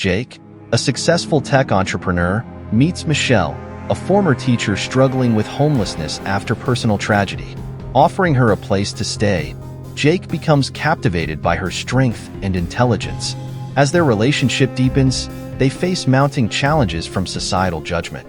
Jake, a successful tech entrepreneur, meets Michelle, a former teacher struggling with homelessness after personal tragedy. Offering her a place to stay, Jake becomes captivated by her strength and intelligence. As their relationship deepens, they face mounting challenges from societal judgment.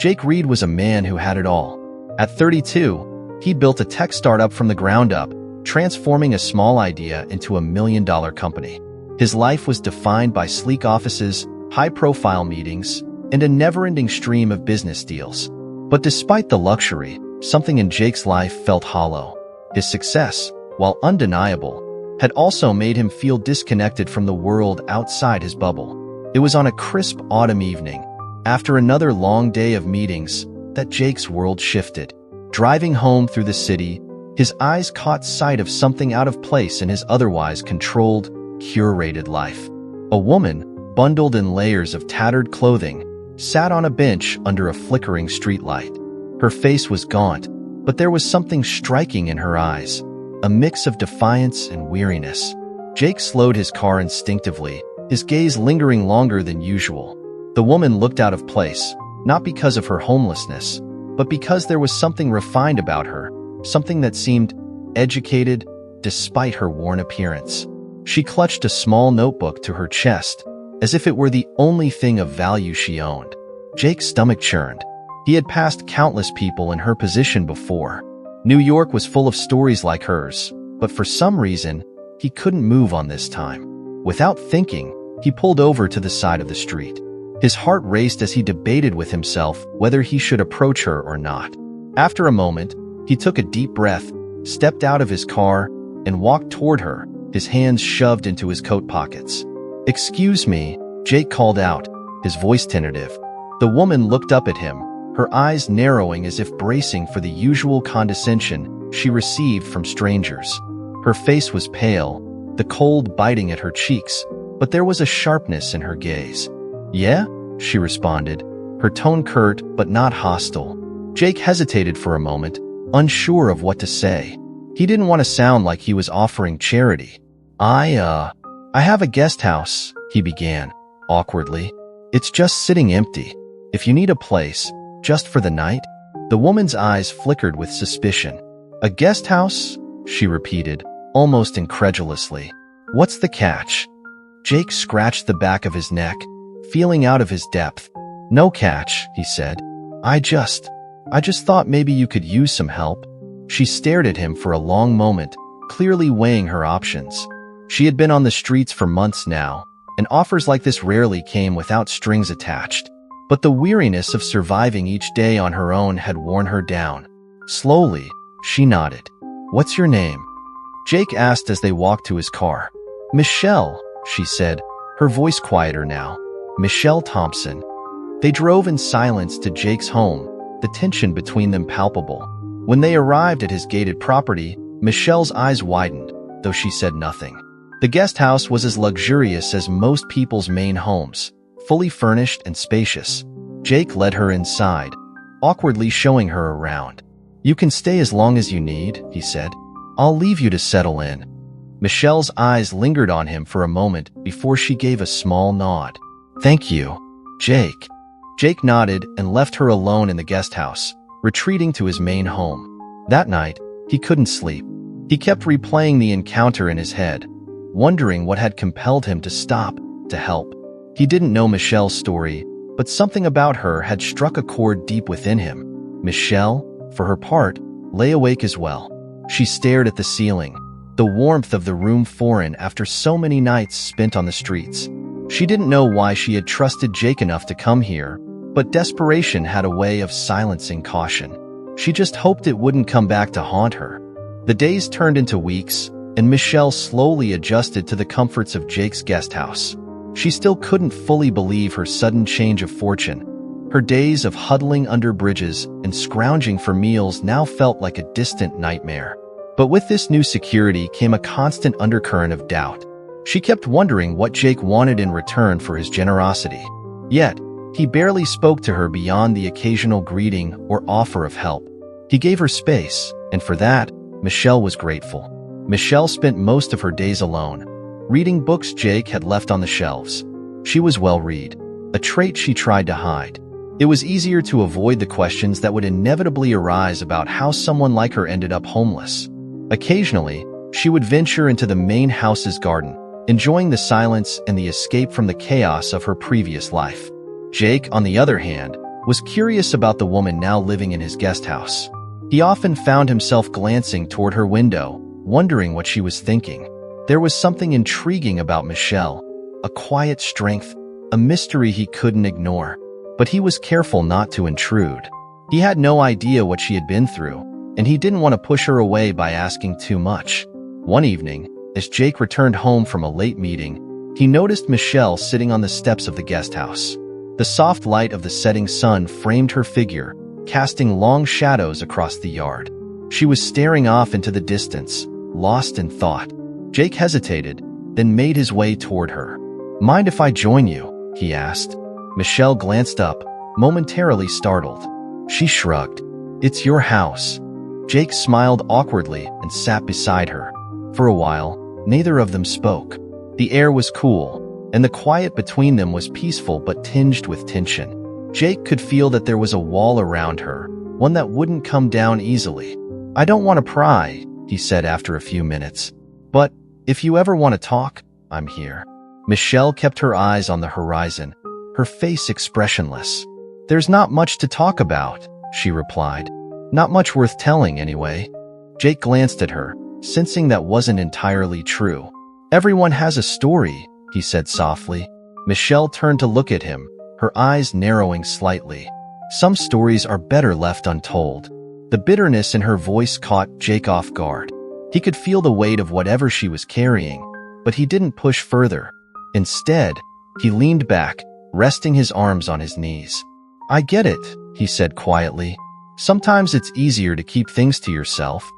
Jake Reed was a man who had it all. At 32, he built a tech startup from the ground up, transforming a small idea into $1 million company. His life was defined by sleek offices, high-profile meetings, and a never-ending stream of business deals. But despite the luxury, something in Jake's life felt hollow. His success, while undeniable, had also made him feel disconnected from the world outside his bubble. It was on a crisp autumn evening, after another long day of meetings, that Jake's world shifted. Driving home through the city, his eyes caught sight of something out of place in his otherwise controlled, curated life. A woman, bundled in layers of tattered clothing, sat on a bench under a flickering streetlight. Her face was gaunt, but there was something striking in her eyes, a mix of defiance and weariness. Jake slowed his car instinctively, his gaze lingering longer than usual. The woman looked out of place, not because of her homelessness, but because there was something refined about her, something that seemed educated despite her worn appearance. She clutched a small notebook to her chest, as if it were the only thing of value she owned. Jake's stomach churned. He had passed countless people in her position before. New York was full of stories like hers, but for some reason, he couldn't move on this time. Without thinking, he pulled over to the side of the street. His heart raced as he debated with himself whether he should approach her or not. After a moment, he took a deep breath, stepped out of his car, and walked toward her, his hands shoved into his coat pockets. "Excuse me," Jake called out, his voice tentative. The woman looked up at him, her eyes narrowing as if bracing for the usual condescension she received from strangers. Her face was pale, the cold biting at her cheeks, but there was a sharpness in her gaze. "Yeah?" she responded, her tone curt but not hostile. Jake hesitated for a moment, unsure of what to say. He didn't want to sound like he was offering charity. I have a guest house," he began, awkwardly. "It's just sitting empty. If you need a place, just for the night?" The woman's eyes flickered with suspicion. "A guest house?" she repeated, almost incredulously. "What's the catch?" Jake scratched the back of his neck, feeling out of his depth. "No catch," he said. I just thought maybe you could use some help." She stared at him for a long moment, clearly weighing her options. She had been on the streets for months now, and offers like this rarely came without strings attached. But the weariness of surviving each day on her own had worn her down. Slowly, she nodded. "What's your name?" Jake asked as they walked to his car. "Michelle," she said, her voice quieter now. "Michelle Thompson." They drove in silence to Jake's home, the tension between them palpable. When they arrived at his gated property, Michelle's eyes widened, though she said nothing. The guest house was as luxurious as most people's main homes, fully furnished and spacious. Jake led her inside, awkwardly showing her around. "You can stay as long as you need," he said. "I'll leave you to settle in." Michelle's eyes lingered on him for a moment before she gave a small nod. "Thank you, Jake." Jake nodded and left her alone in the guest house, retreating to his main home. That night, he couldn't sleep. He kept replaying the encounter in his head, wondering what had compelled him to stop, to help. He didn't know Michelle's story, but something about her had struck a chord deep within him. Michelle, for her part, lay awake as well. She stared at the ceiling, the warmth of the room foreign after so many nights spent on the streets. She didn't know why she had trusted Jake enough to come here, but desperation had a way of silencing caution. She just hoped it wouldn't come back to haunt her. The days turned into weeks, and Michelle slowly adjusted to the comforts of Jake's guest house. She still couldn't fully believe her sudden change of fortune. Her days of huddling under bridges and scrounging for meals now felt like a distant nightmare. But with this new security came a constant undercurrent of doubt. She kept wondering what Jake wanted in return for his generosity. Yet, he barely spoke to her beyond the occasional greeting or offer of help. He gave her space, and for that, Michelle was grateful. Michelle spent most of her days alone, reading books Jake had left on the shelves. She was well-read, a trait she tried to hide. It was easier to avoid the questions that would inevitably arise about how someone like her ended up homeless. Occasionally, she would venture into the main house's garden, enjoying the silence and the escape from the chaos of her previous life. Jake, on the other hand, was curious about the woman now living in his guest house. He often found himself glancing toward her window, wondering what she was thinking. There was something intriguing about Michelle, a quiet strength, a mystery he couldn't ignore. But he was careful not to intrude. He had no idea what she had been through, and he didn't want to push her away by asking too much. One evening, as Jake returned home from a late meeting, he noticed Michelle sitting on the steps of the guest house. The soft light of the setting sun framed her figure, casting long shadows across the yard. She was staring off into the distance, lost in thought. Jake hesitated, then made his way toward her. "Mind if I join you?" he asked. Michelle glanced up, momentarily startled. She shrugged. "It's your house." Jake smiled awkwardly and sat beside her. For a while, neither of them spoke. The air was cool, and the quiet between them was peaceful but tinged with tension. Jake could feel that there was a wall around her, one that wouldn't come down easily. "I don't want to pry," he said after a few minutes. "But if you ever want to talk, I'm here." Michelle kept her eyes on the horizon, her face expressionless. "There's not much to talk about," she replied. "Not much worth telling, anyway." Jake glanced at her, sensing that wasn't entirely true. "Everyone has a story," he said softly. Michelle turned to look at him, her eyes narrowing slightly. "Some stories are better left untold." The bitterness in her voice caught Jake off guard. He could feel the weight of whatever she was carrying, but he didn't push further. Instead, he leaned back, resting his arms on his knees. "I get it," he said quietly. "Sometimes it's easier to keep things to yourself."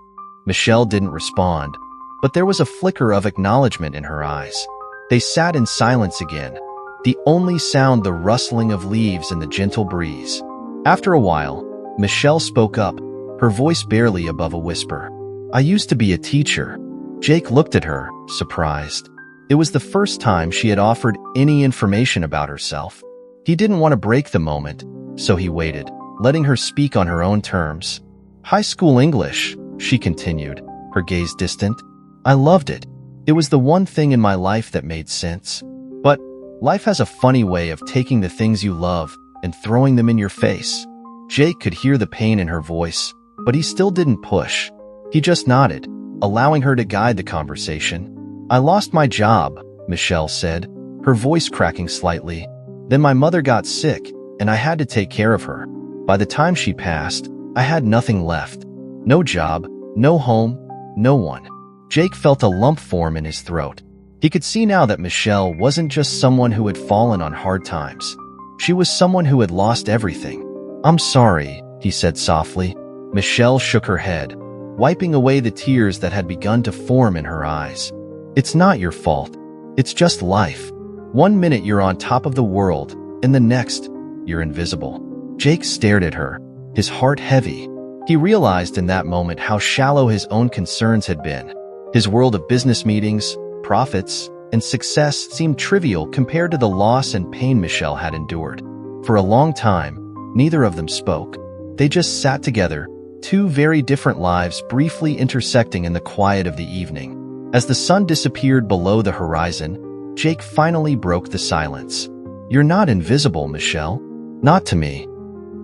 Michelle didn't respond, but there was a flicker of acknowledgement in her eyes. They sat in silence again, the only sound the rustling of leaves in the gentle breeze. After a while, Michelle spoke up, her voice barely above a whisper. "I used to be a teacher." Jake looked at her, surprised. It was the first time she had offered any information about herself. He didn't want to break the moment, so he waited, letting her speak on her own terms. "High school English," she continued, her gaze distant. "I loved it. It was the one thing in my life that made sense. But life has a funny way of taking the things you love and throwing them in your face." Jake could hear the pain in her voice, but he still didn't push. He just nodded, allowing her to guide the conversation. "I lost my job," Michelle said, her voice cracking slightly. "Then my mother got sick, and I had to take care of her. By the time she passed, I had nothing left. No job, no home, no one." Jake felt a lump form in his throat. He could see now that Michelle wasn't just someone who had fallen on hard times. She was someone who had lost everything. "I'm sorry," he said softly. Michelle shook her head, wiping away the tears that had begun to form in her eyes. "It's not your fault. It's just life. One minute you're on top of the world, and the next, you're invisible." Jake stared at her, his heart heavy. He realized in that moment how shallow his own concerns had been. His world of business meetings, profits, and success seemed trivial compared to the loss and pain Michelle had endured. For a long time, neither of them spoke. They just sat together, two very different lives briefly intersecting in the quiet of the evening. As the sun disappeared below the horizon, Jake finally broke the silence. "You're not invisible, Michelle. Not to me."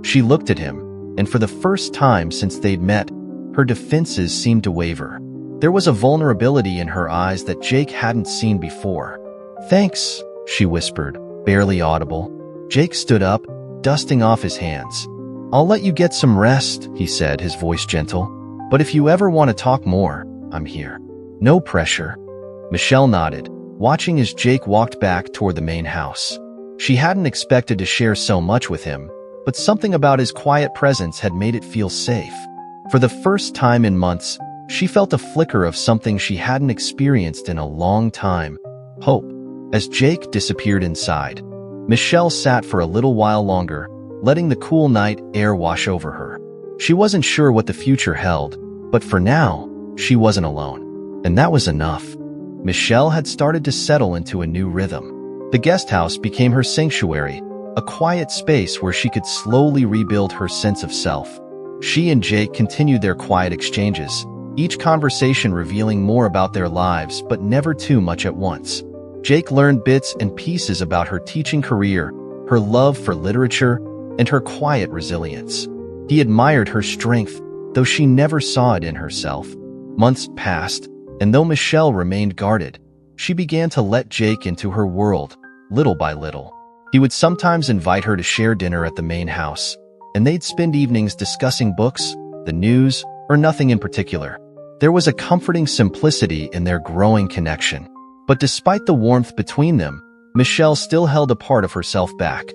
She looked at him, and for the first time since they'd met, her defenses seemed to waver. There was a vulnerability in her eyes that Jake hadn't seen before. "Thanks," she whispered, barely audible. Jake stood up, dusting off his hands. "I'll let you get some rest," he said, his voice gentle. "But if you ever want to talk more, I'm here. No pressure." Michelle nodded, watching as Jake walked back toward the main house. She hadn't expected to share so much with him, but something about his quiet presence had made it feel safe. For the first time in months, she felt a flicker of something she hadn't experienced in a long time: hope. As Jake disappeared inside, Michelle sat for a little while longer, letting the cool night air wash over her. She wasn't sure what the future held, but for now, she wasn't alone. And that was enough. Michelle had started to settle into a new rhythm. The guest house became her sanctuary, a quiet space where she could slowly rebuild her sense of self. She and Jake continued their quiet exchanges, each conversation revealing more about their lives but never too much at once. Jake learned bits and pieces about her teaching career, her love for literature, and her quiet resilience. He admired her strength, though she never saw it in herself. Months passed, and though Michelle remained guarded, she began to let Jake into her world, little by little. He would sometimes invite her to share dinner at the main house, and they'd spend evenings discussing books, the news, or nothing in particular. There was a comforting simplicity in their growing connection. But despite the warmth between them, Michelle still held a part of herself back,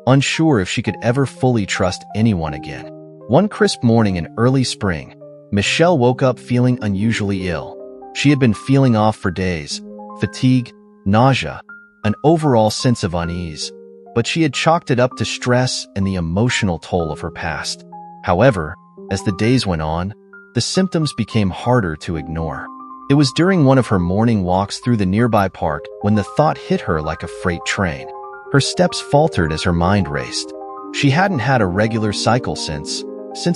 unsure if she could ever fully trust anyone again. One crisp morning in early spring, Michelle woke up feeling unusually ill. She had been feeling off for days, fatigue, nausea, an overall sense of unease, but she had chalked it up to stress and the emotional toll of her past. However, as the days went on, the symptoms became harder to ignore. It was during one of her morning walks through the nearby park when the thought hit her like a freight train. Her steps faltered as her mind raced. She hadn't had a regular cycle since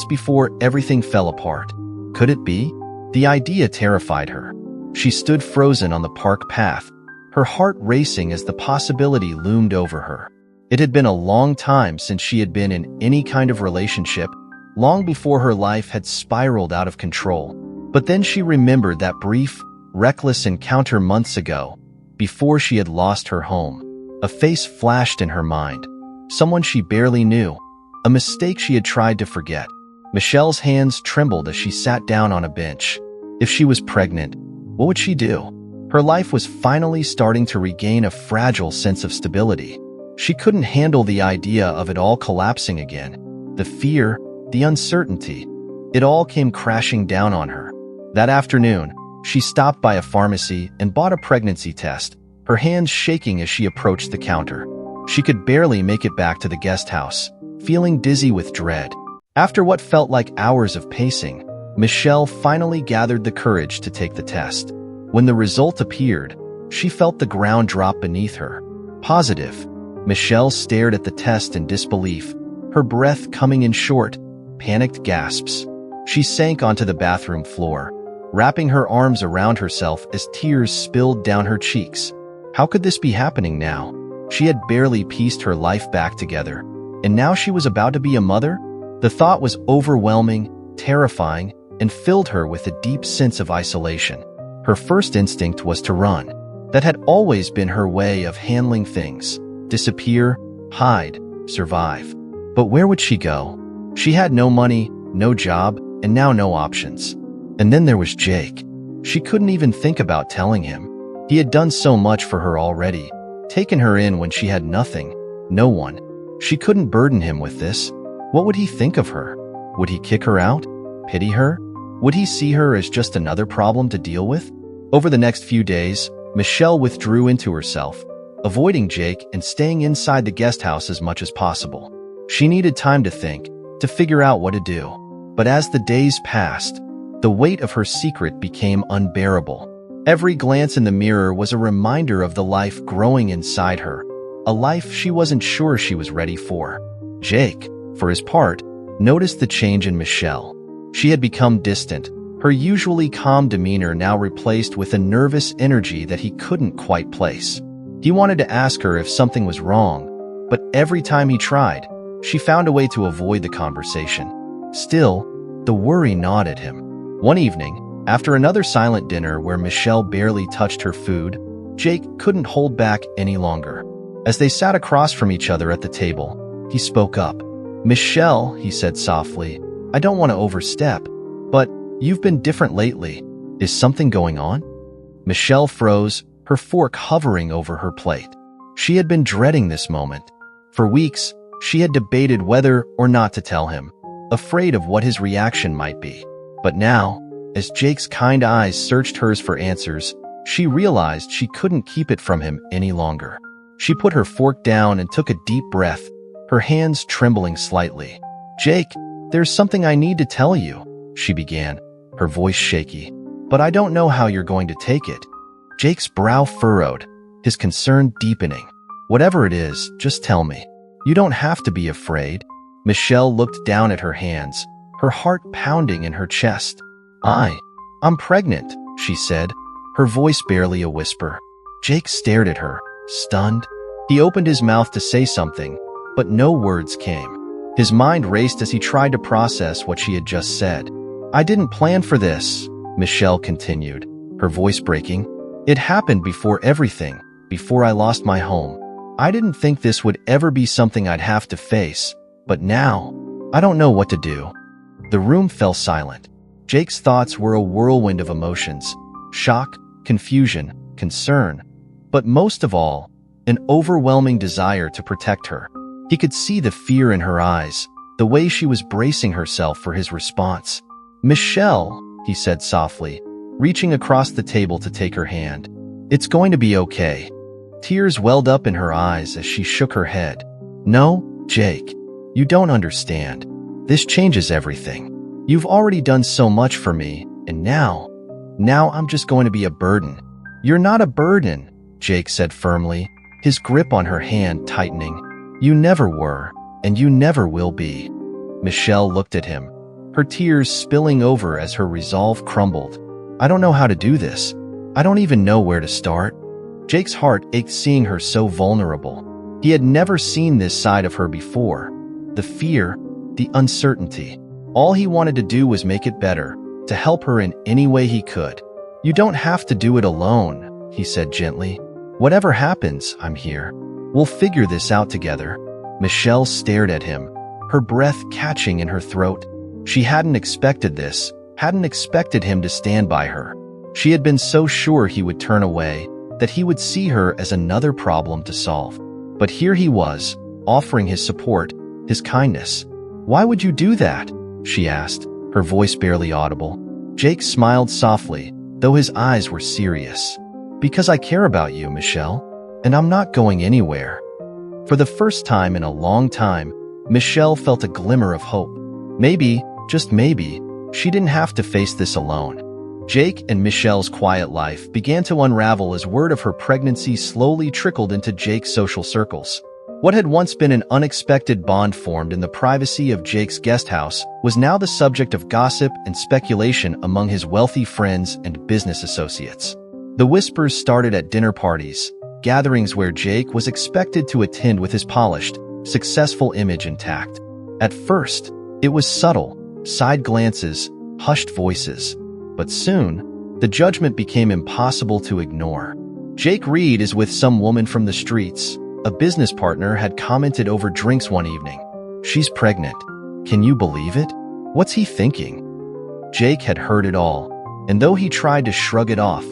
before everything fell apart. Could it be? The idea terrified her. She stood frozen on the park path, her heart racing as the possibility loomed over her. It had been a long time since she had been in any kind of relationship, long before her life had spiraled out of control. But then she remembered that brief, reckless encounter months ago, before she had lost her home. A face flashed in her mind, someone she barely knew, a mistake she had tried to forget. Michelle's hands trembled as she sat down on a bench. If she was pregnant, what would she do? Her life was finally starting to regain a fragile sense of stability. She couldn't handle the idea of it all collapsing again. The fear, the uncertainty, it all came crashing down on her. That afternoon, she stopped by a pharmacy and bought a pregnancy test, her hands shaking as she approached the counter. She could barely make it back to the guest house, feeling dizzy with dread. After what felt like hours of pacing, Michelle finally gathered the courage to take the test. When the result appeared, she felt the ground drop beneath her. Positive. Michelle stared at the test in disbelief, her breath coming in short, panicked gasps. She sank onto the bathroom floor, wrapping her arms around herself as tears spilled down her cheeks. How could this be happening now? She had barely pieced her life back together, and now she was about to be a mother? The thought was overwhelming, terrifying, and filled her with a deep sense of isolation. Her first instinct was to run. That had always been her way of handling things. Disappear, hide, survive. But where would she go? She had no money, no job, and now no options. And then there was Jake. She couldn't even think about telling him. He had done so much for her already, taken her in when she had nothing, no one. She couldn't burden him with this. What would he think of her? Would he kick her out? Pity her? Would he see her as just another problem to deal with? Over the next few days, Michelle withdrew into herself, avoiding Jake and staying inside the guest house as much as possible. She needed time to think, to figure out what to do. But as the days passed, the weight of her secret became unbearable. Every glance in the mirror was a reminder of the life growing inside her, a life she wasn't sure she was ready for. Jake, for his part, noticed the change in Michelle. She had become distant, her usually calm demeanor now replaced with a nervous energy that he couldn't quite place. He wanted to ask her if something was wrong, but every time he tried, she found a way to avoid the conversation. Still, the worry gnawed at him. One evening, after another silent dinner where Michelle barely touched her food, Jake couldn't hold back any longer. As they sat across from each other at the table, he spoke up. "Michelle," he said softly, "I don't want to overstep, but you've been different lately. Is something going on?" Michelle froze, her fork hovering over her plate. She had been dreading this moment. For weeks, she had debated whether or not to tell him, afraid of what his reaction might be. But now, as Jake's kind eyes searched hers for answers, she realized she couldn't keep it from him any longer. She put her fork down and took a deep breath, her hands trembling slightly. "Jake, there's something I need to tell you," she began, her voice shaky. "But I don't know how you're going to take it." Jake's brow furrowed, his concern deepening. Whatever it is, just tell me. You don't have to be afraid. Michelle looked down at her hands, her heart pounding in her chest. I'm pregnant, she said, her voice barely a whisper. Jake stared at her, stunned. He opened his mouth to say something, but no words came. His mind raced as he tried to process what she had just said. I didn't plan for this, Michelle continued, her voice breaking. It happened before everything, before I lost my home. I didn't think this would ever be something I'd have to face, but now, I don't know what to do. The room fell silent. Jake's thoughts were a whirlwind of emotions: shock, confusion, concern, but most of all, an overwhelming desire to protect her. He could see the fear in her eyes, the way she was bracing herself for his response. Michelle, he said softly, reaching across the table to take her hand. It's going to be okay. Tears welled up in her eyes as she shook her head. No, Jake, you don't understand. This changes everything. You've already done so much for me, and now I'm just going to be a burden. You're not a burden, Jake said firmly, his grip on her hand tightening. You never were, and you never will be. Michelle looked at him, her tears spilling over as her resolve crumbled. I don't know how to do this. I don't even know where to start. Jake's heart ached seeing her so vulnerable. He had never seen this side of her before. The fear, the uncertainty. All he wanted to do was make it better, to help her in any way he could. You don't have to do it alone, he said gently. Whatever happens, I'm here. We'll figure this out together. Michelle stared at him, her breath catching in her throat. She hadn't expected this, hadn't expected him to stand by her. She had been so sure he would turn away, that he would see her as another problem to solve. But here he was, offering his support, his kindness. Why would you do that? She asked, her voice barely audible. Jake smiled softly, though his eyes were serious. Because I care about you, Michelle, and I'm not going anywhere. For the first time in a long time, Michelle felt a glimmer of hope. Maybe, just maybe, she didn't have to face this alone. Jake and Michelle's quiet life began to unravel as word of her pregnancy slowly trickled into Jake's social circles. What had once been an unexpected bond formed in the privacy of Jake's guest house was now the subject of gossip and speculation among his wealthy friends and business associates. The whispers started at dinner parties, gatherings where Jake was expected to attend with his polished, successful image intact. At first, it was subtle, side glances, hushed voices. But soon, the judgment became impossible to ignore. Jake Reed is with some woman from the streets, a business partner had commented over drinks one evening. She's pregnant. Can you believe it? What's he thinking? Jake had heard it all, and though he tried to shrug it off,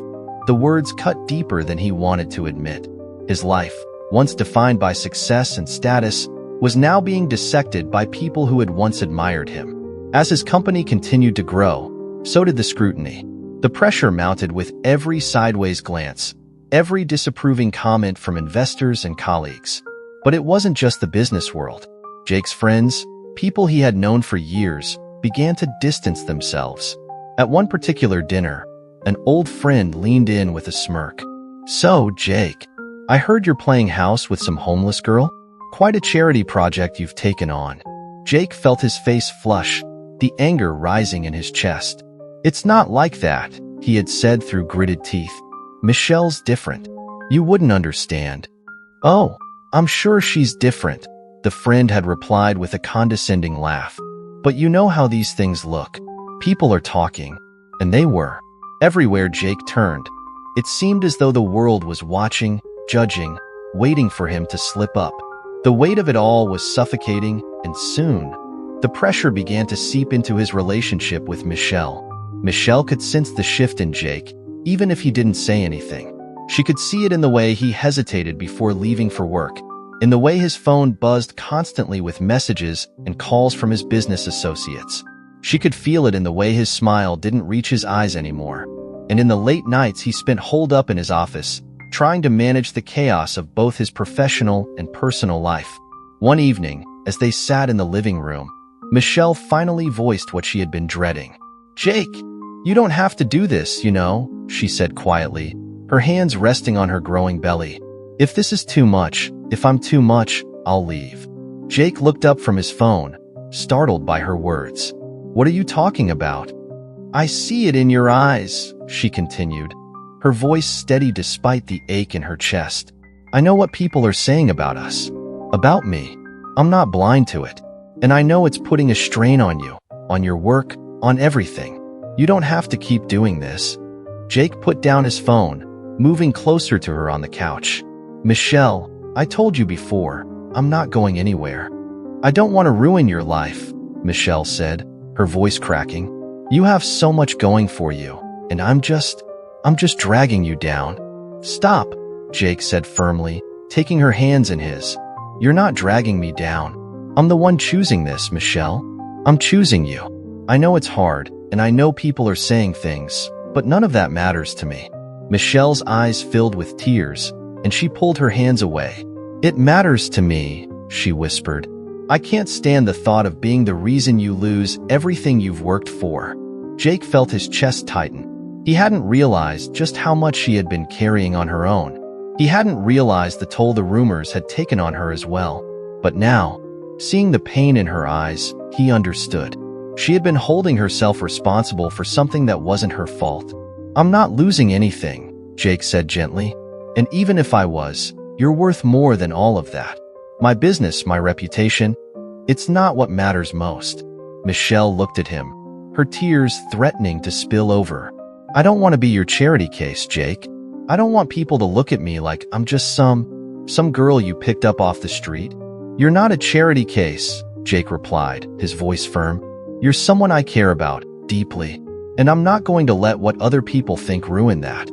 the words cut deeper than he wanted to admit. His life, once defined by success and status, was now being dissected by people who had once admired him. As his company continued to grow, so did the scrutiny. The pressure mounted with every sideways glance, every disapproving comment from investors and colleagues. But it wasn't just the business world. Jake's friends, people he had known for years, began to distance themselves. At one particular dinner, an old friend leaned in with a smirk. So, Jake, I heard you're playing house with some homeless girl? Quite a charity project you've taken on. Jake felt his face flush, the anger rising in his chest. It's not like that, he had said through gritted teeth. Michelle's different. You wouldn't understand. Oh, I'm sure she's different, the friend had replied with a condescending laugh. But you know how these things look. People are talking. And they were. Everywhere Jake turned, it seemed as though the world was watching, judging, waiting for him to slip up. The weight of it all was suffocating, and soon, the pressure began to seep into his relationship with Michelle. Michelle could sense the shift in Jake, even if he didn't say anything. She could see it in the way he hesitated before leaving for work, in the way his phone buzzed constantly with messages and calls from his business associates. She could feel it in the way his smile didn't reach his eyes anymore, and in the late nights he spent holed up in his office, trying to manage the chaos of both his professional and personal life. One evening, as they sat in the living room, Michelle finally voiced what she had been dreading. Jake, you don't have to do this, you know, she said quietly, her hands resting on her growing belly. If this is too much, if I'm too much, I'll leave. Jake looked up from his phone, startled by her words. What are you talking about? I see it in your eyes, she continued, her voice steady despite the ache in her chest. I know what people are saying about us. About me. I'm not blind to it. And I know it's putting a strain on you, on your work, on everything. You don't have to keep doing this. Jake put down his phone, moving closer to her on the couch. Michelle, I told you before, I'm not going anywhere. I don't want to ruin your life, Michelle said, her voice cracking. You have so much going for you, and I'm just dragging you down. Stop, Jake said firmly, taking her hands in his. You're not dragging me down. I'm the one choosing this, Michelle. I'm choosing you. I know it's hard, and I know people are saying things, but none of that matters to me. Michelle's eyes filled with tears, and she pulled her hands away. It matters to me, she whispered. I can't stand the thought of being the reason you lose everything you've worked for. Jake felt his chest tighten. He hadn't realized just how much she had been carrying on her own. He hadn't realized the toll the rumors had taken on her as well. But now, seeing the pain in her eyes, he understood. She had been holding herself responsible for something that wasn't her fault. I'm not losing anything, Jake said gently. And even if I was, you're worth more than all of that. My business, my reputation, it's not what matters most. Michelle looked at him, her tears threatening to spill over. I don't want to be your charity case, Jake. I don't want people to look at me like I'm just some girl you picked up off the street. You're not a charity case, Jake replied, his voice firm. You're someone I care about, deeply, and I'm not going to let what other people think ruin that.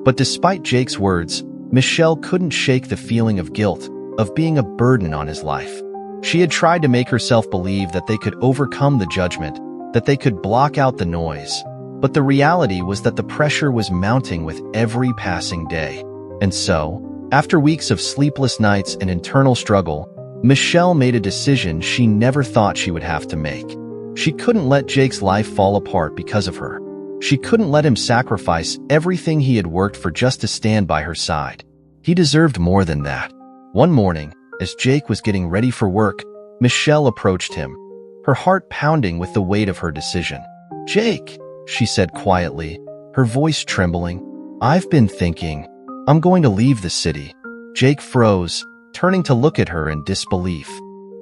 But despite Jake's words, Michelle couldn't shake the feeling of guilt, of being a burden on his life. She had tried to make herself believe that they could overcome the judgment, that they could block out the noise. But the reality was that the pressure was mounting with every passing day. And so, after weeks of sleepless nights and internal struggle, Michelle made a decision she never thought she would have to make. She couldn't let Jake's life fall apart because of her. She couldn't let him sacrifice everything he had worked for just to stand by her side. He deserved more than that. One morning, as Jake was getting ready for work, Michelle approached him, her heart pounding with the weight of her decision. Jake, she said quietly, her voice trembling, I've been thinking, I'm going to leave the city. Jake froze, turning to look at her in disbelief.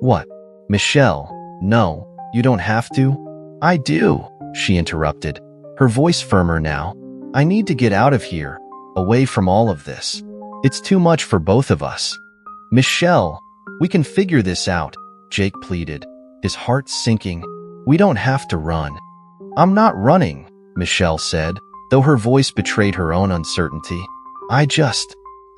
What? Michelle, no, you don't have to. I do, she interrupted, her voice firmer now. I need to get out of here, away from all of this. It's too much for both of us. Michelle, we can figure this out, Jake pleaded, his heart sinking. We don't have to run. I'm not running, Michelle said, though her voice betrayed her own uncertainty. I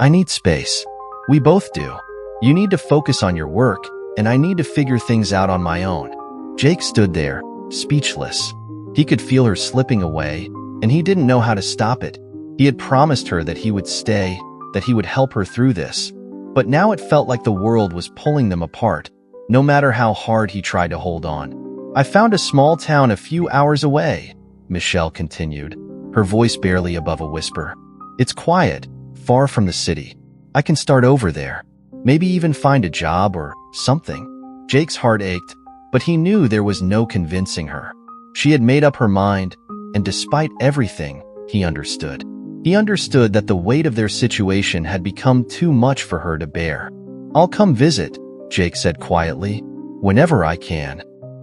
need space. We both do. You need to focus on your work, and I need to figure things out on my own. Jake stood there, speechless. He could feel her slipping away, and he didn't know how to stop it. He had promised her that he would stay, that he would help her through this. But now it felt like the world was pulling them apart, no matter how hard he tried to hold on. I found a small town a few hours away, Michelle continued, her voice barely above a whisper. It's quiet, far from the city. I can start over there, maybe even find a job or something. Jake's heart ached, but he knew there was no convincing her. She had made up her mind, and despite everything, he understood. He understood that the weight of their situation had become too much for her to bear. I'll come visit, Jake said quietly, whenever I can.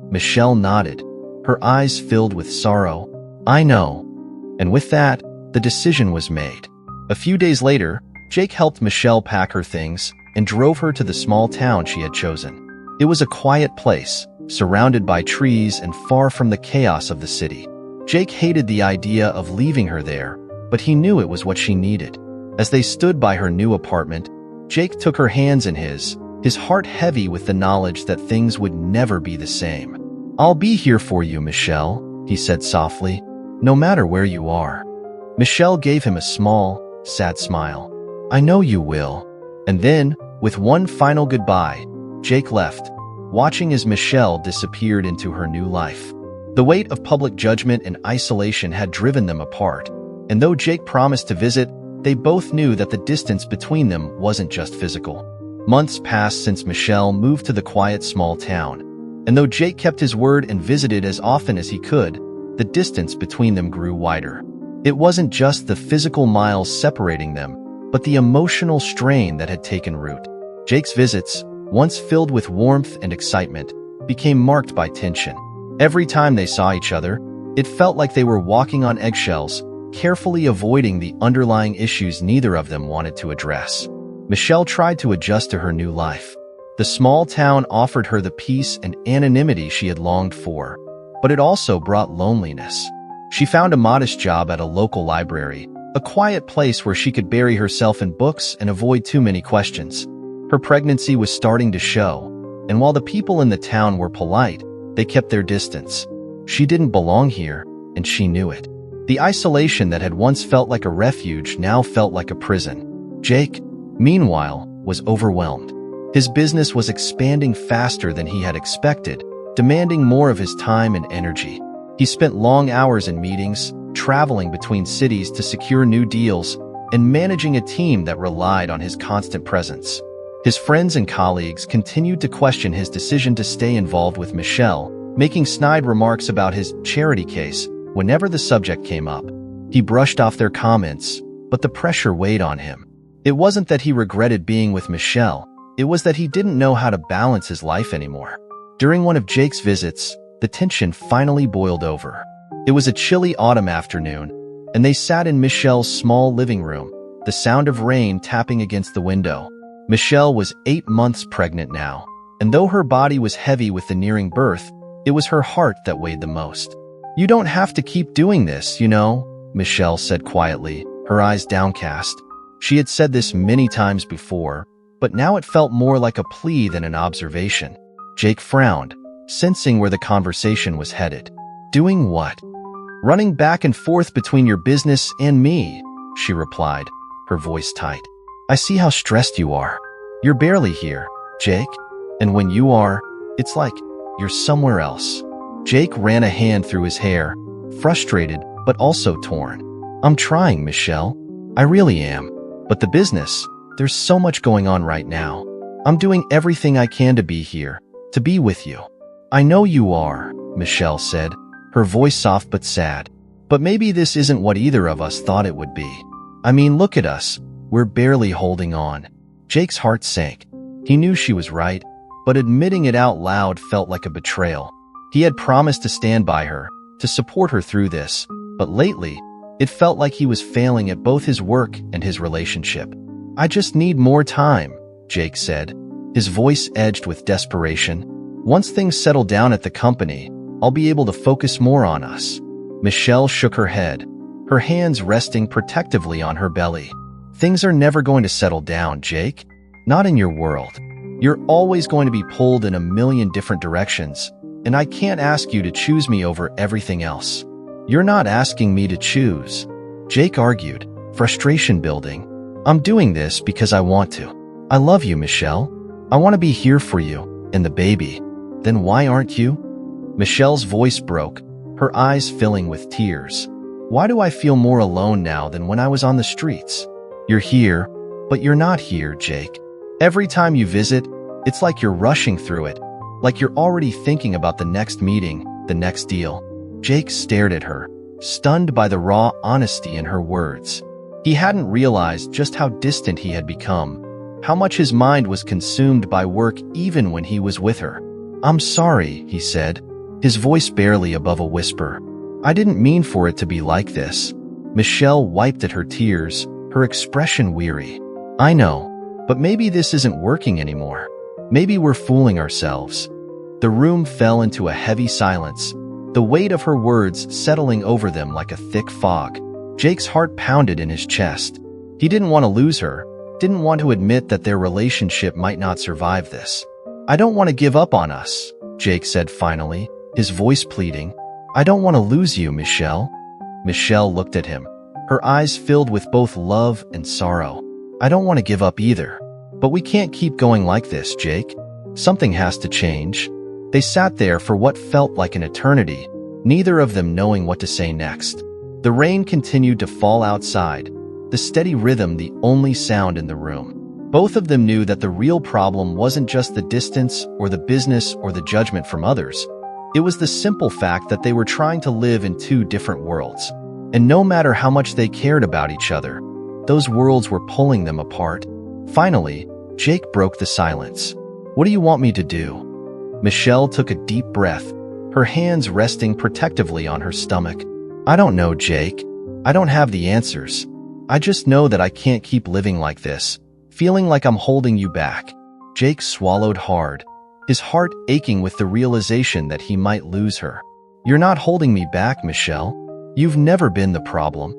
Michelle nodded, her eyes filled with sorrow. I know. And with that, the decision was made. A few days later, Jake helped Michelle pack her things and drove her to the small town she had chosen. It was a quiet place, surrounded by trees and far from the chaos of the city. Jake hated the idea of leaving her there, but he knew it was what she needed. As they stood by her new apartment, Jake took her hands in his heart heavy with the knowledge that things would never be the same. I'll be here for you, Michelle, he said softly, no matter where you are. Michelle gave him a small, sad smile. I know you will. And then, with one final goodbye, Jake left, watching as Michelle disappeared into her new life. The weight of public judgment and isolation had driven them apart, and though Jake promised to visit, they both knew that the distance between them wasn't just physical. Months passed since Michelle moved to the quiet small town, and though Jake kept his word and visited as often as he could, the distance between them grew wider. It wasn't just the physical miles separating them, but the emotional strain that had taken root. Jake's visits, once filled with warmth and excitement, became marked by tension. Every time they saw each other, it felt like they were walking on eggshells, carefully avoiding the underlying issues neither of them wanted to address. Michelle tried to adjust to her new life. The small town offered her the peace and anonymity she had longed for, but it also brought loneliness. She found a modest job at a local library, a quiet place where she could bury herself in books and avoid too many questions. Her pregnancy was starting to show, and while the people in the town were polite, they kept their distance. She didn't belong here, and she knew it. The isolation that had once felt like a refuge now felt like a prison. Jake, meanwhile, was overwhelmed. His business was expanding faster than he had expected, demanding more of his time and energy. He spent long hours in meetings, traveling between cities to secure new deals, and managing a team that relied on his constant presence. His friends and colleagues continued to question his decision to stay involved with Michelle, making snide remarks about his charity case whenever the subject came up. He brushed off their comments, but the pressure weighed on him. It wasn't that he regretted being with Michelle, it was that he didn't know how to balance his life anymore. During one of Jake's visits, the tension finally boiled over. It was a chilly autumn afternoon, and they sat in Michelle's small living room, the sound of rain tapping against the window. Michelle was 8 months pregnant now, and though her body was heavy with the nearing birth, it was her heart that weighed the most. "You don't have to keep doing this, you know," Michelle said quietly, her eyes downcast. She had said this many times before, but now it felt more like a plea than an observation. Jake frowned, sensing where the conversation was headed. "Doing what?" "Running back and forth between your business and me," she replied, her voice tight. "I see how stressed you are. You're barely here, Jake. And when you are, it's like you're somewhere else." Jake ran a hand through his hair, frustrated but also torn. "I'm trying, Michelle. I really am. But the business, there's so much going on right now. I'm doing everything I can to be here, to be with you." "I know you are," Michelle said, her voice soft but sad. "But maybe this isn't what either of us thought it would be. I mean, look at us. We're barely holding on." Jake's heart sank. He knew she was right, but admitting it out loud felt like a betrayal. He had promised to stand by her, to support her through this, but lately, it felt like he was failing at both his work and his relationship. "I just need more time," Jake said, his voice edged with desperation. "Once things settle down at the company, I'll be able to focus more on us." Michelle shook her head, her hands resting protectively on her belly. "Things are never going to settle down, Jake. Not in your world. You're always going to be pulled in a million different directions, and I can't ask you to choose me over everything else." "You're not asking me to choose," Jake argued, frustration building. "I'm doing this because I want to. I love you, Michelle. I want to be here for you, and the baby. Then why aren't you?" Michelle's voice broke, her eyes filling with tears. "Why do I feel more alone now than when I was on the streets? You're here, but you're not here, Jake. Every time you visit, it's like you're rushing through it, like you're already thinking about the next meeting, the next deal." Jake stared at her, stunned by the raw honesty in her words. He hadn't realized just how distant he had become, how much his mind was consumed by work even when he was with her. "I'm sorry," he said, his voice barely above a whisper. "I didn't mean for it to be like this." Michelle wiped at her tears, her expression weary. "I know, but maybe this isn't working anymore. Maybe we're fooling ourselves." The room fell into a heavy silence, the weight of her words settling over them like a thick fog. Jake's heart pounded in his chest. He didn't want to lose her, didn't want to admit that their relationship might not survive this. "I don't want to give up on us," Jake said finally, his voice pleading. "I don't want to lose you, Michelle." Michelle looked at him, her eyes filled with both love and sorrow. "I don't want to give up either. But we can't keep going like this, Jake. Something has to change." They sat there for what felt like an eternity, neither of them knowing what to say next. The rain continued to fall outside, the steady rhythm the only sound in the room. Both of them knew that the real problem wasn't just the distance or the business or the judgment from others. It was the simple fact that they were trying to live in two different worlds. And no matter how much they cared about each other, those worlds were pulling them apart. Finally, Jake broke the silence. "What do you want me to do?" Michelle took a deep breath, her hands resting protectively on her stomach. "I don't know, Jake. I don't have the answers. I just know that I can't keep living like this, feeling like I'm holding you back." Jake swallowed hard, his heart aching with the realization that he might lose her. "You're not holding me back, Michelle. You've never been the problem."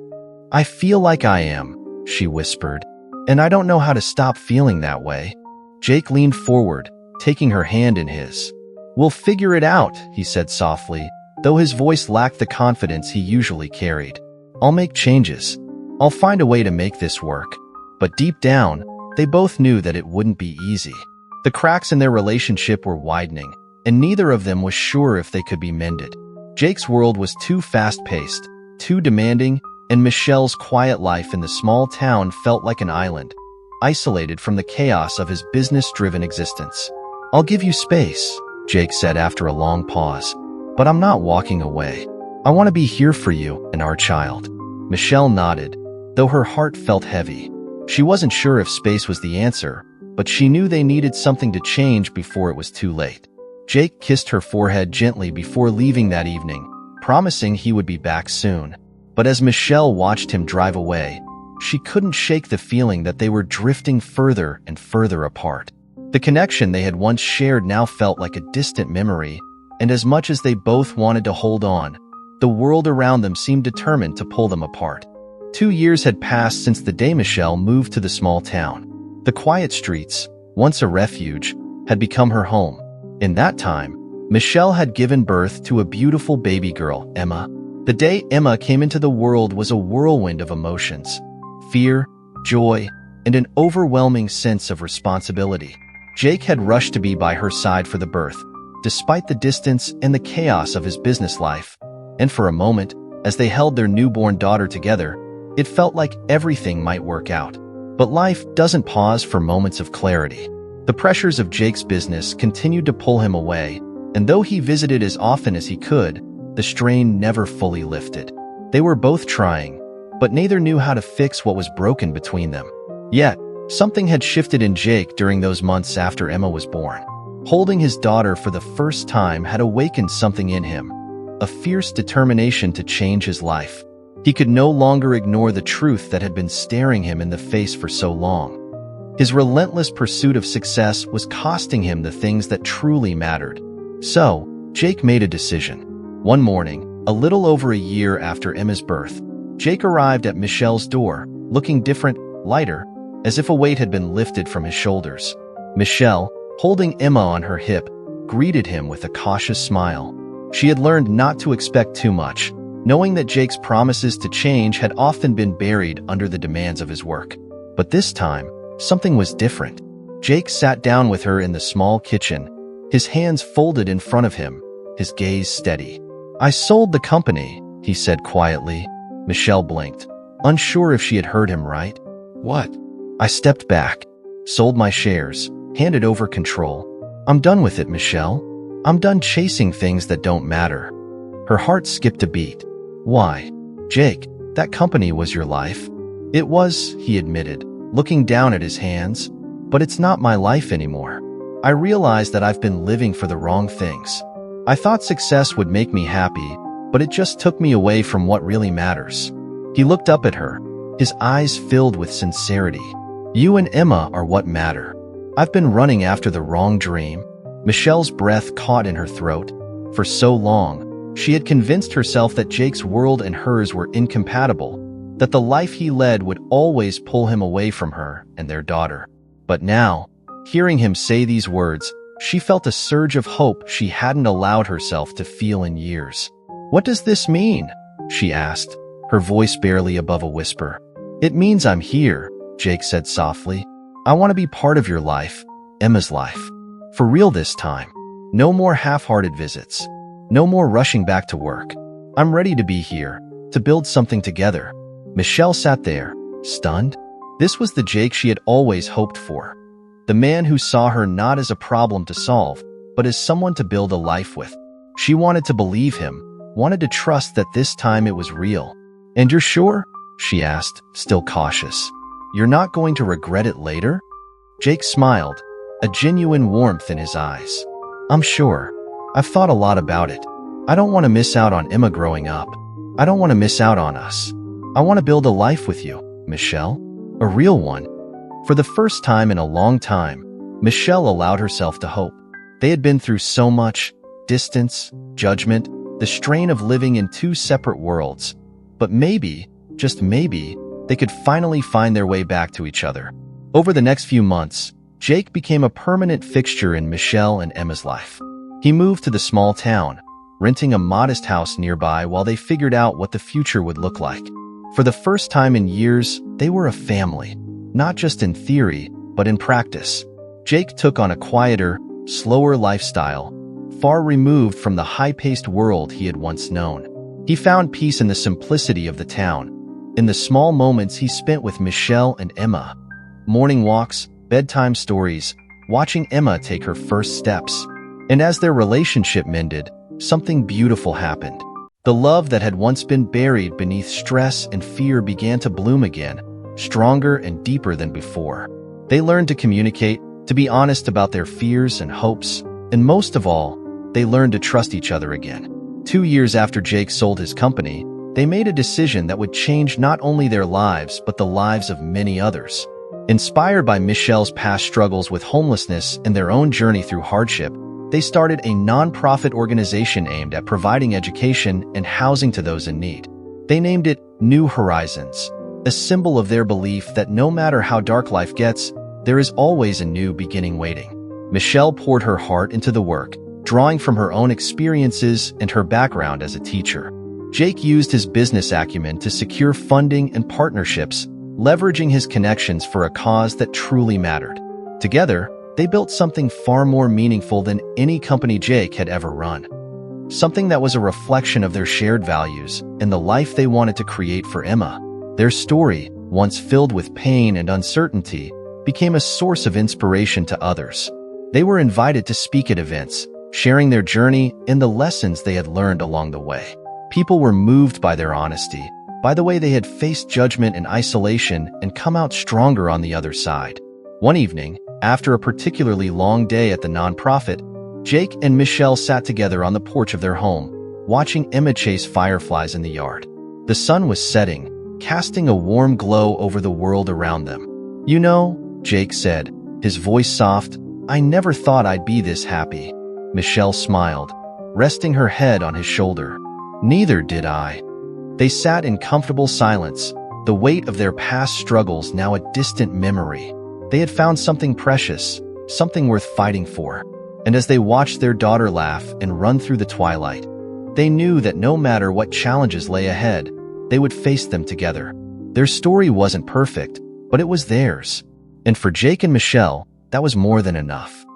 "I feel like I am," she whispered, "and I don't know how to stop feeling that way." Jake leaned forward, taking her hand in his. "We'll figure it out," he said softly, though his voice lacked the confidence he usually carried. "I'll make changes. I'll find a way to make this work." But deep down, they both knew that it wouldn't be easy. The cracks in their relationship were widening, and neither of them was sure if they could be mended. Jake's world was too fast-paced, too demanding, and Michelle's quiet life in the small town felt like an island, isolated from the chaos of his business-driven existence. "I'll give you space," Jake said after a long pause, "but I'm not walking away. I want to be here for you and our child." Michelle nodded, though her heart felt heavy. She wasn't sure if space was the answer, but she knew they needed something to change before it was too late. Jake kissed her forehead gently before leaving that evening, promising he would be back soon. But as Michelle watched him drive away, she couldn't shake the feeling that they were drifting further and further apart. The connection they had once shared now felt like a distant memory, and as much as they both wanted to hold on, the world around them seemed determined to pull them apart. 2 years had passed since the day Michelle moved to the small town. The quiet streets, once a refuge, had become her home. In that time, Michelle had given birth to a beautiful baby girl, Emma. The day Emma came into the world was a whirlwind of emotions: fear, joy, and an overwhelming sense of responsibility. Jake had rushed to be by her side for the birth, despite the distance and the chaos of his business life. And for a moment, as they held their newborn daughter together, it felt like everything might work out. But life doesn't pause for moments of clarity. The pressures of Jake's business continued to pull him away, and though he visited as often as he could, the strain never fully lifted. They were both trying, but neither knew how to fix what was broken between them. Yet, something had shifted in Jake during those months after Emma was born. Holding his daughter for the first time had awakened something in him, a fierce determination to change his life. He could no longer ignore the truth that had been staring him in the face for so long. His relentless pursuit of success was costing him the things that truly mattered. So, Jake made a decision. One morning, a little over a year after Emma's birth, Jake arrived at Michelle's door, looking different, lighter, as if a weight had been lifted from his shoulders. Michelle, holding Emma on her hip, greeted him with a cautious smile. She had learned not to expect too much, knowing that Jake's promises to change had often been buried under the demands of his work. But this time, something was different. Jake sat down with her in the small kitchen, his hands folded in front of him, his gaze steady. "I sold the company," he said quietly. Michelle blinked, unsure if she had heard him right. "What?" "I stepped back, sold my shares, handed over control. I'm done with it, Michelle. I'm done chasing things that don't matter." Her heart skipped a beat. "Why?" "Jake, that company was your life." "It was," he admitted, looking down at his hands. "But it's not my life anymore. I realized that I've been living for the wrong things. I thought success would make me happy, but it just took me away from what really matters." He looked up at her, his eyes filled with sincerity. "You and Emma are what matter. I've been running after the wrong dream." Michelle's breath caught in her throat. For so long, she had convinced herself that Jake's world and hers were incompatible, that the life he led would always pull him away from her and their daughter. But now, hearing him say these words, she felt a surge of hope she hadn't allowed herself to feel in years. "What does this mean?" she asked, her voice barely above a whisper. "It means I'm here," Jake said softly. "I want to be part of your life, Emma's life. For real this time. No more half-hearted visits. No more rushing back to work. I'm ready to be here, to build something together." Michelle sat there, stunned. This was the Jake she had always hoped for. The man who saw her not as a problem to solve, but as someone to build a life with. She wanted to believe him, wanted to trust that this time it was real. "And you're sure?" she asked, still cautious. "You're not going to regret it later?" Jake smiled, a genuine warmth in his eyes. "I'm sure. I've thought a lot about it. I don't want to miss out on Emma growing up. I don't want to miss out on us. I want to build a life with you, Michelle. A real one." For the first time in a long time, Michelle allowed herself to hope. They had been through so much: distance, judgment, the strain of living in two separate worlds. But maybe, just maybe, they could finally find their way back to each other. Over the next few months, Jake became a permanent fixture in Michelle and Emma's life. He moved to the small town, renting a modest house nearby while they figured out what the future would look like. For the first time in years, they were a family, not just in theory, but in practice. Jake took on a quieter, slower lifestyle, far removed from the high-paced world he had once known. He found peace in the simplicity of the town, in the small moments he spent with Michelle and Emma. Morning walks, bedtime stories, watching Emma take her first steps. And as their relationship mended, something beautiful happened. The love that had once been buried beneath stress and fear began to bloom again, stronger and deeper than before. They learned to communicate, to be honest about their fears and hopes, and most of all, they learned to trust each other again. 2 years after Jake sold his company, they made a decision that would change not only their lives but the lives of many others. Inspired by Michelle's past struggles with homelessness and their own journey through hardship, they started a non-profit organization aimed at providing education and housing to those in need. They named it New Horizons, a symbol of their belief that no matter how dark life gets, there is always a new beginning waiting. Michelle poured her heart into the work, drawing from her own experiences and her background as a teacher. Jake used his business acumen to secure funding and partnerships, leveraging his connections for a cause that truly mattered. Together, they built something far more meaningful than any company Jake had ever run. Something that was a reflection of their shared values and the life they wanted to create for Emma. Their story, once filled with pain and uncertainty, became a source of inspiration to others. They were invited to speak at events, sharing their journey and the lessons they had learned along the way. People were moved by their honesty, by the way they had faced judgment and isolation and come out stronger on the other side. One evening, after a particularly long day at the nonprofit, Jake and Michelle sat together on the porch of their home, watching Emma chase fireflies in the yard. The sun was setting, casting a warm glow over the world around them. "You know," Jake said, his voice soft, "I never thought I'd be this happy." Michelle smiled, resting her head on his shoulder. "Neither did I." They sat in comfortable silence, the weight of their past struggles now a distant memory. They had found something precious, something worth fighting for. And as they watched their daughter laugh and run through the twilight, they knew that no matter what challenges lay ahead, they would face them together. Their story wasn't perfect, but it was theirs. And for Jake and Michelle, that was more than enough.